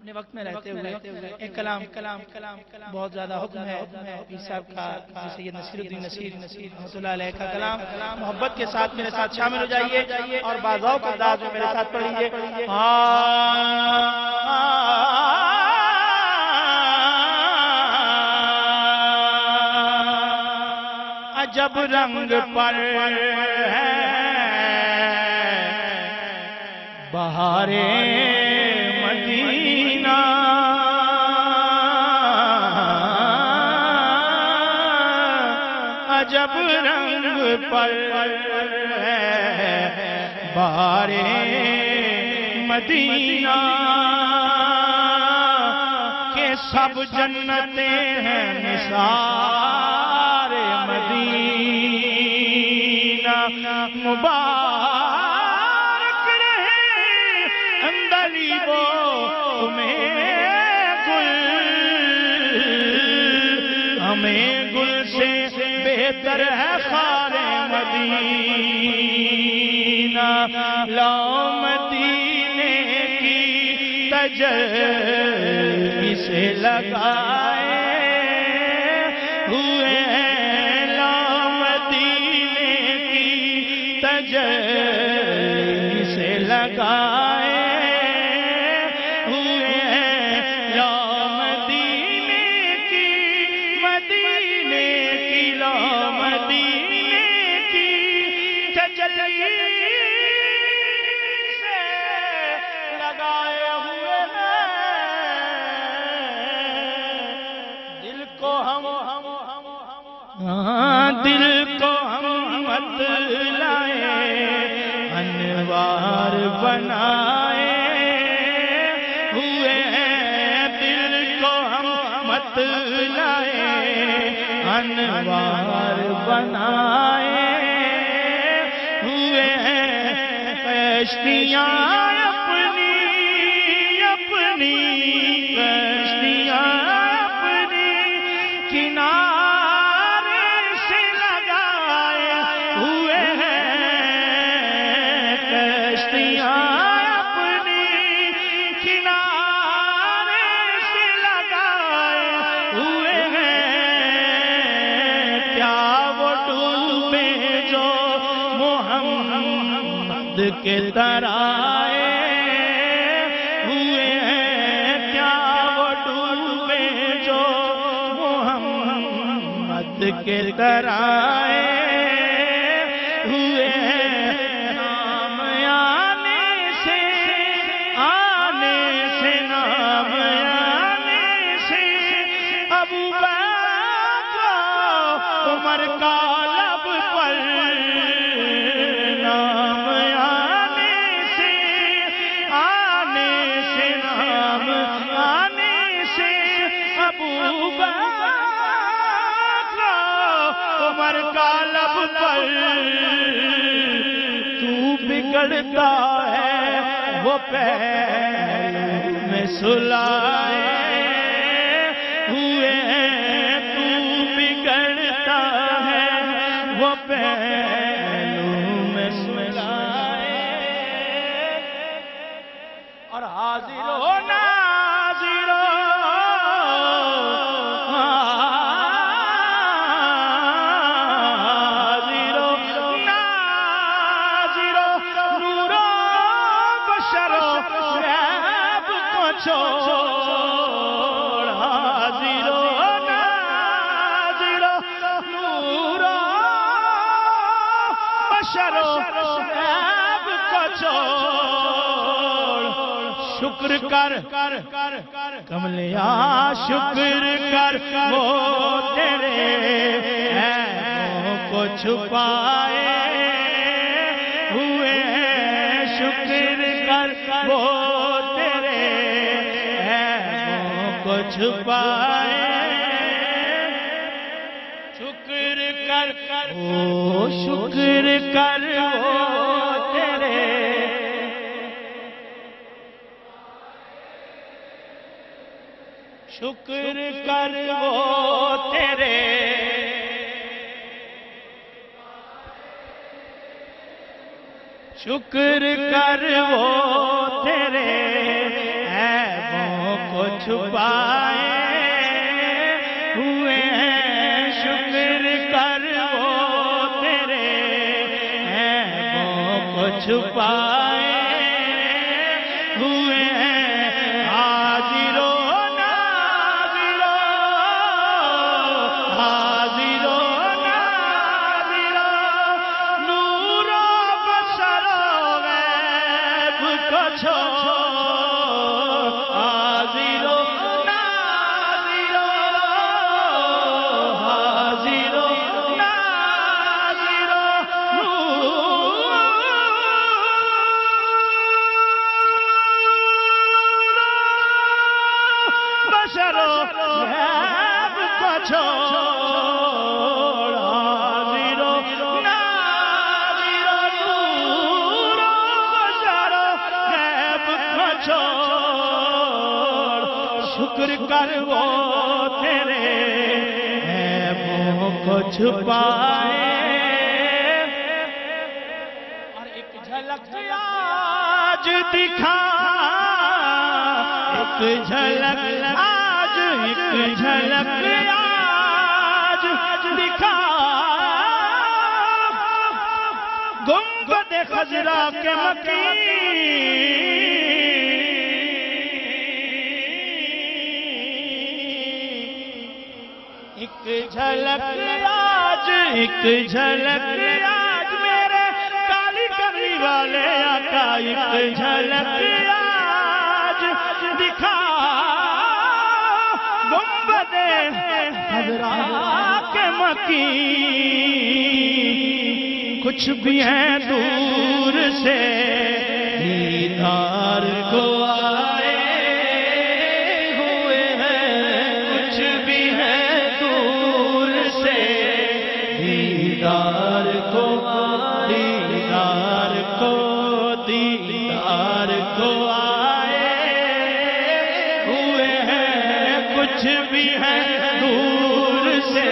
اپنے وقت میں رہتے ہوئے ایک کلام بہت زیادہ حکم ہے پیر صاحب کا، سید نصیر الدین نصیر رحمۃ اللہ علیہ کا کلام محبت کے ساتھ میرے ساتھ شامل ہو جائیے اور بعضاؤں کا انداز میں میرے ساتھ پڑھ لیجیے۔ عجب رنگ پر ہے بہارے مدینہ، عجب رنگ پر ہے بہارے مدینہ، کہ سب جنتیں ہیں نثار مدینہ، مبارک رہے اندلیبو تمہیں گل، ہمیں گل سے بہتر ہے خار مدینہ، لو مدینے کی تجلی سے لگائے ہوئے ہیں، لو مدینے کی تجلی سے لگائے ہوئے ہیں، لو مدینے کی لو مدینے کی تجلی سے لگائے ہوئے ہیں، دل کو ہم مت لائے انوار بنائے ہوئے ہیں، دل کو ہم مت لائے انوار بنائے ہوئے ہیں، کشتیاں اپنی کشتیاں اپنی کنارے سے لگائے ہوئے ہیں، کشتیاں اپنی کنارے سے لگائے ہوئے ہیں، کیا وہ ڈوبے جو محمد کے ترائے ہوئے ہیں، کیا وہ ڈوبے جو محمد کے ترائے ہوئے ہیں، نام آنے سے نام آنے سے ابو بکر عمر کا لب پر، نام آنے سے نام آنے سے ابو بکر عمر کا لب پر، تو بگڑتا ہے وہ پہلو میں سلائے ہوئے ہیں، تو بگڑتا ہے وہ پہلو میں سلائے، اور حاضر ہو ناظر چھوڑ، حاضر و ناظر نور بشر غیب کو چھوڑ، شکر کر کملیا شکر کر وہ تیرے عیبوں کو چھپائے ہوئے ہیں، شکر کر وہ کو چھپائے، شکر کر او شکر کر وہ تیرے، شکر کر وہ تیرے، شکر کر وہ تیرے عیبوں چھپائے ہوئے ہیں، شکر کر وہ تیرے عیبوں کو چھپائے ہوئے ہیں، حاضر و ناظر حاضر و ناظر، نور و بشر و غیب کو چھوڑ، حاضر و ناظر حاضر و ناظر، بشر و غیب کو چھوڑ، حاضر و ناظر، نور و بشر و غیب کو چھوڑ، شکر کر وہ تیرے عیبوں کو چھپائے، اور ایک جھلک آج دکھا، ایک جھلک آج، ایک جھلک آج دکھا، گنبد خضرا کے مکین، ایک جھلک آج، ایک جھلک آج میرے کالی کملی والے آقا، ایک جھلک آج دکھا، گنبد خضرا کے مکین، کچھ بھی ہیں دور سے دیدار کو آئے ہوئے ہیں، کچھ بھی ہیں دور سے دیدار کو، دیدار کو، دیدار کو آئے ہوئے ہیں، کچھ بھی ہیں دور سے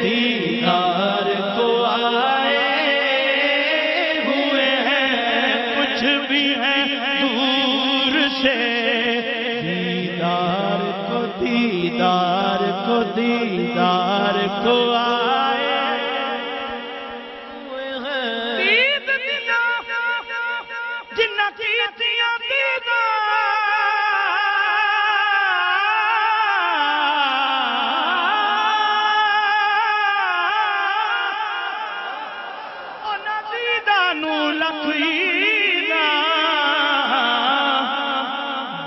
دیدار کو آئے ہوئے ہیں، کچھ بھی ہیں دور سے دیدار کو، دیدار کو، دیدار کو آئے ہوئے ہیں، دید دینا جنہ کیتیاں دیدار،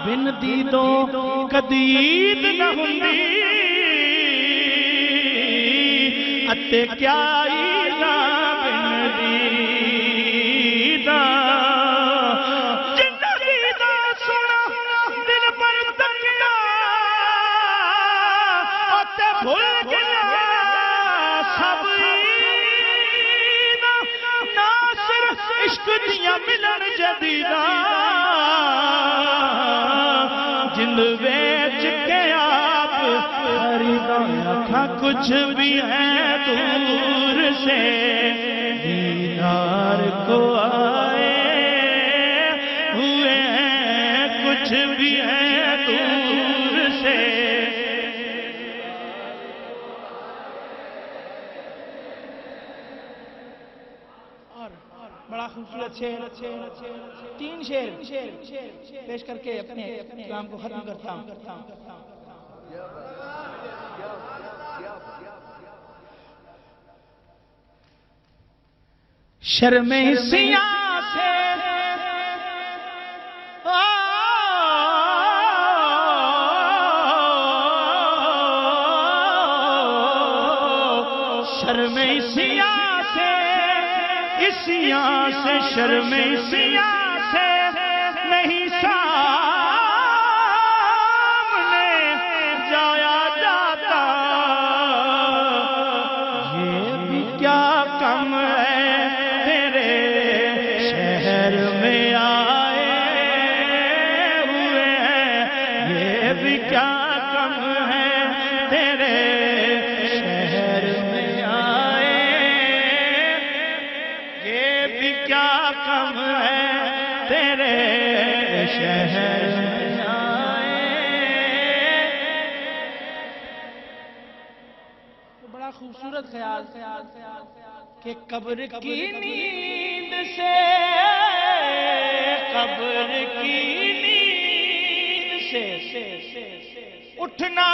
بن دیدوں کدید نہ ہوندی، اتے کیا اینا بن دیداں، جنہ دیدہ سنا دل پر تکیا، اتے بھول گیا سب اینا، ناصر عشق دیا ملن جدیدہ، جن بیچ کے آپ خریداں، رکھا کچھ بھی ہے دور سے دیدار کو آئے ہوئے ہیں، کچھ بھی ہے دور سے، اور بڑا خوبصورت شعر، تین شعر پیش کر کے اپنے کلام کو ختم کرتا ہوں۔ شرم سیاہ سے شرم سیاہ سے، سیاہ سے، شرم سیاہ سے نہیں سامنے جایا جاتا، یہ بھی کیا کم ہے تیرے شہر میں آئے ہوئے ہیں، یہ بھی کیا کم ہے تیرے شہر میں آئے، یہ بھی کیا کم ہے تیرے شہر میں آئے خیال کہ قبر کی نیند سے قبر کی نیند سے اٹھنا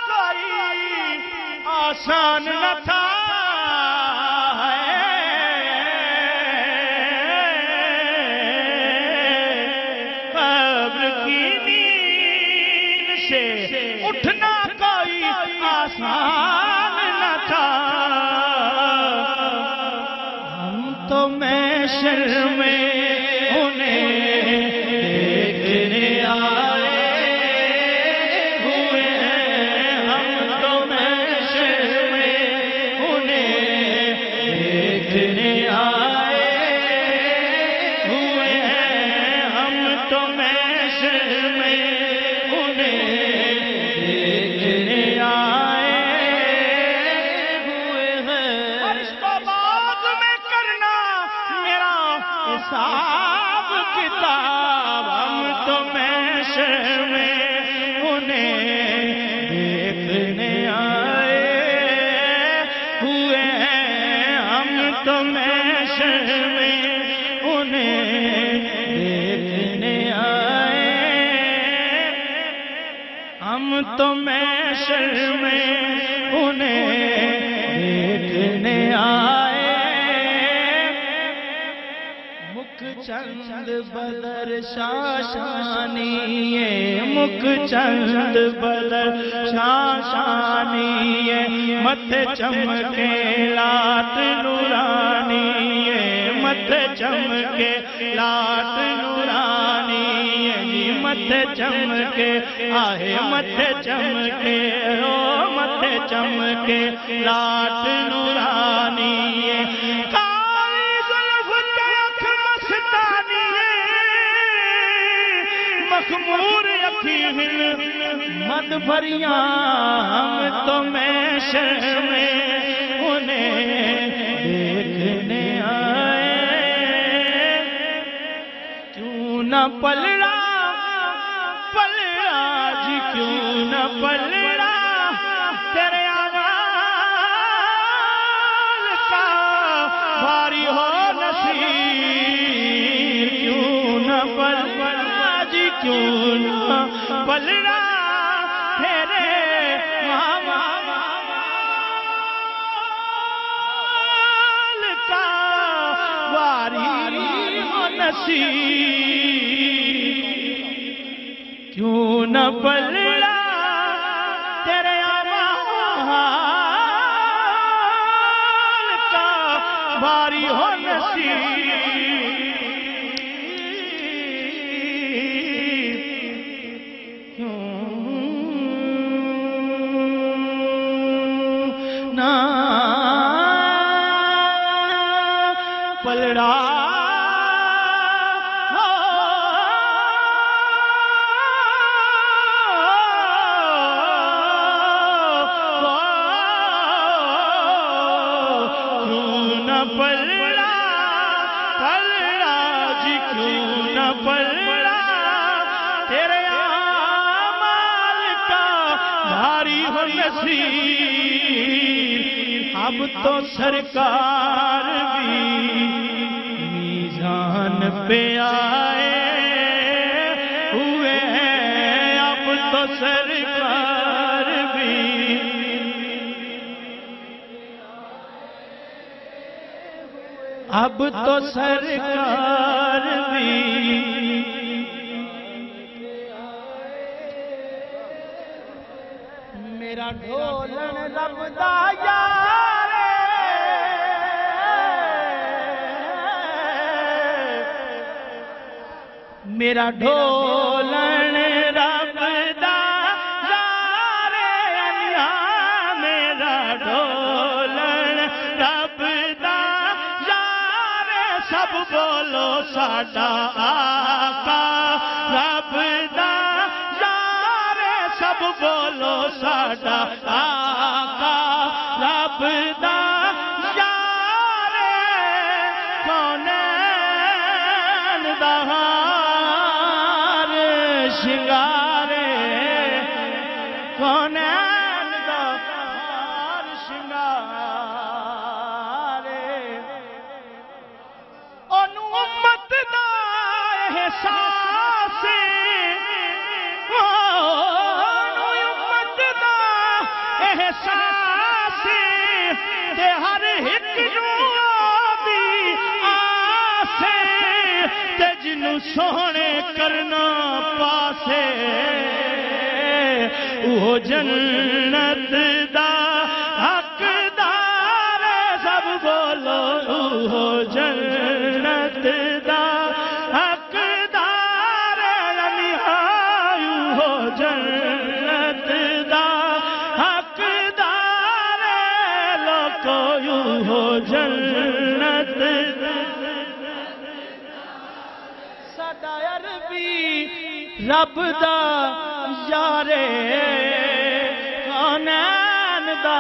کوئی آسان نہ تھا اٹھنا کوئی آسان نہ تھا ہم تو محشر میں انہیں دیکھنے آئے ہوئے ہیں ہم تو محشر میں انہیں دیکھنے آئے ہوئے ہیں ہم تو محشر میں حساب کتاب ہم تو محشر میں انہیں دیکھنے آئے ہوئے ہیں ہم تو محشر میں انہیں دیکھنے آئے ہم تو محشر میں انہیں دیکھنے آئے چند بدر شاشانی مکھ چند بدر شاشانی متھے چمکے لات نورانی متھے چمکے لات نورانی متھے چمکے آہے متھے چمکے متھے چمکے لات نورانی مخمور اکھیاں مد بھریاں ہم تو محشر میں انہیں دیکھنے آئے کیوں نہ پلڑا پلڑا جی کیوں نہ پلڑا تیرے اعمال کا بھاری ہو نصیب کیوں نہ پلڑا کیوں نہ پلڑا تیرے اعمال کا واری ہو نصیب کیوں نہ پلڑا تیرے اعمال کا واری ہو نصیب پلڑا کیوں نہ پلڑا پلڑا جی کیوں نہ پلڑا تیرے اعمال کا بھاری ہو نصیب اب تو سرکار بھی میزان پہ آئے ہوئے ہیں اب تو سرکار بھی اب تو سرکار بھی میرا ڈھولن رب دا یار میرا ڈھولن رب دا یار میرا ڈھولن رب دا یار سب بولو ساڈا آقا رب دا یار سب بولو ساڈا آقا رب دا یار کونین دا ہار شنگارے کونین دا احساس امت دا احساس تے ہر ایک دی آسے تے جنوں سونے کرنا پاسے وہ جنت دا حقدار سب بولو وہ جنت دا حقدار نہائی وہ جنت دا حقدار لوکو وہ جنت ساڈا عربی رب دا یارے کونین دا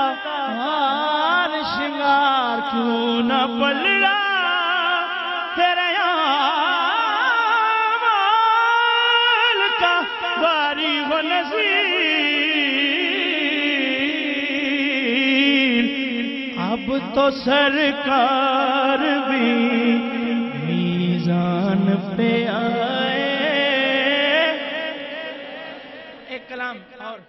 ہار شنگار کیوں نہ پلیا تیرے عامال کا باری و نذیر اب تو سرکار بھی میزان پہ آئے ایک کلام اور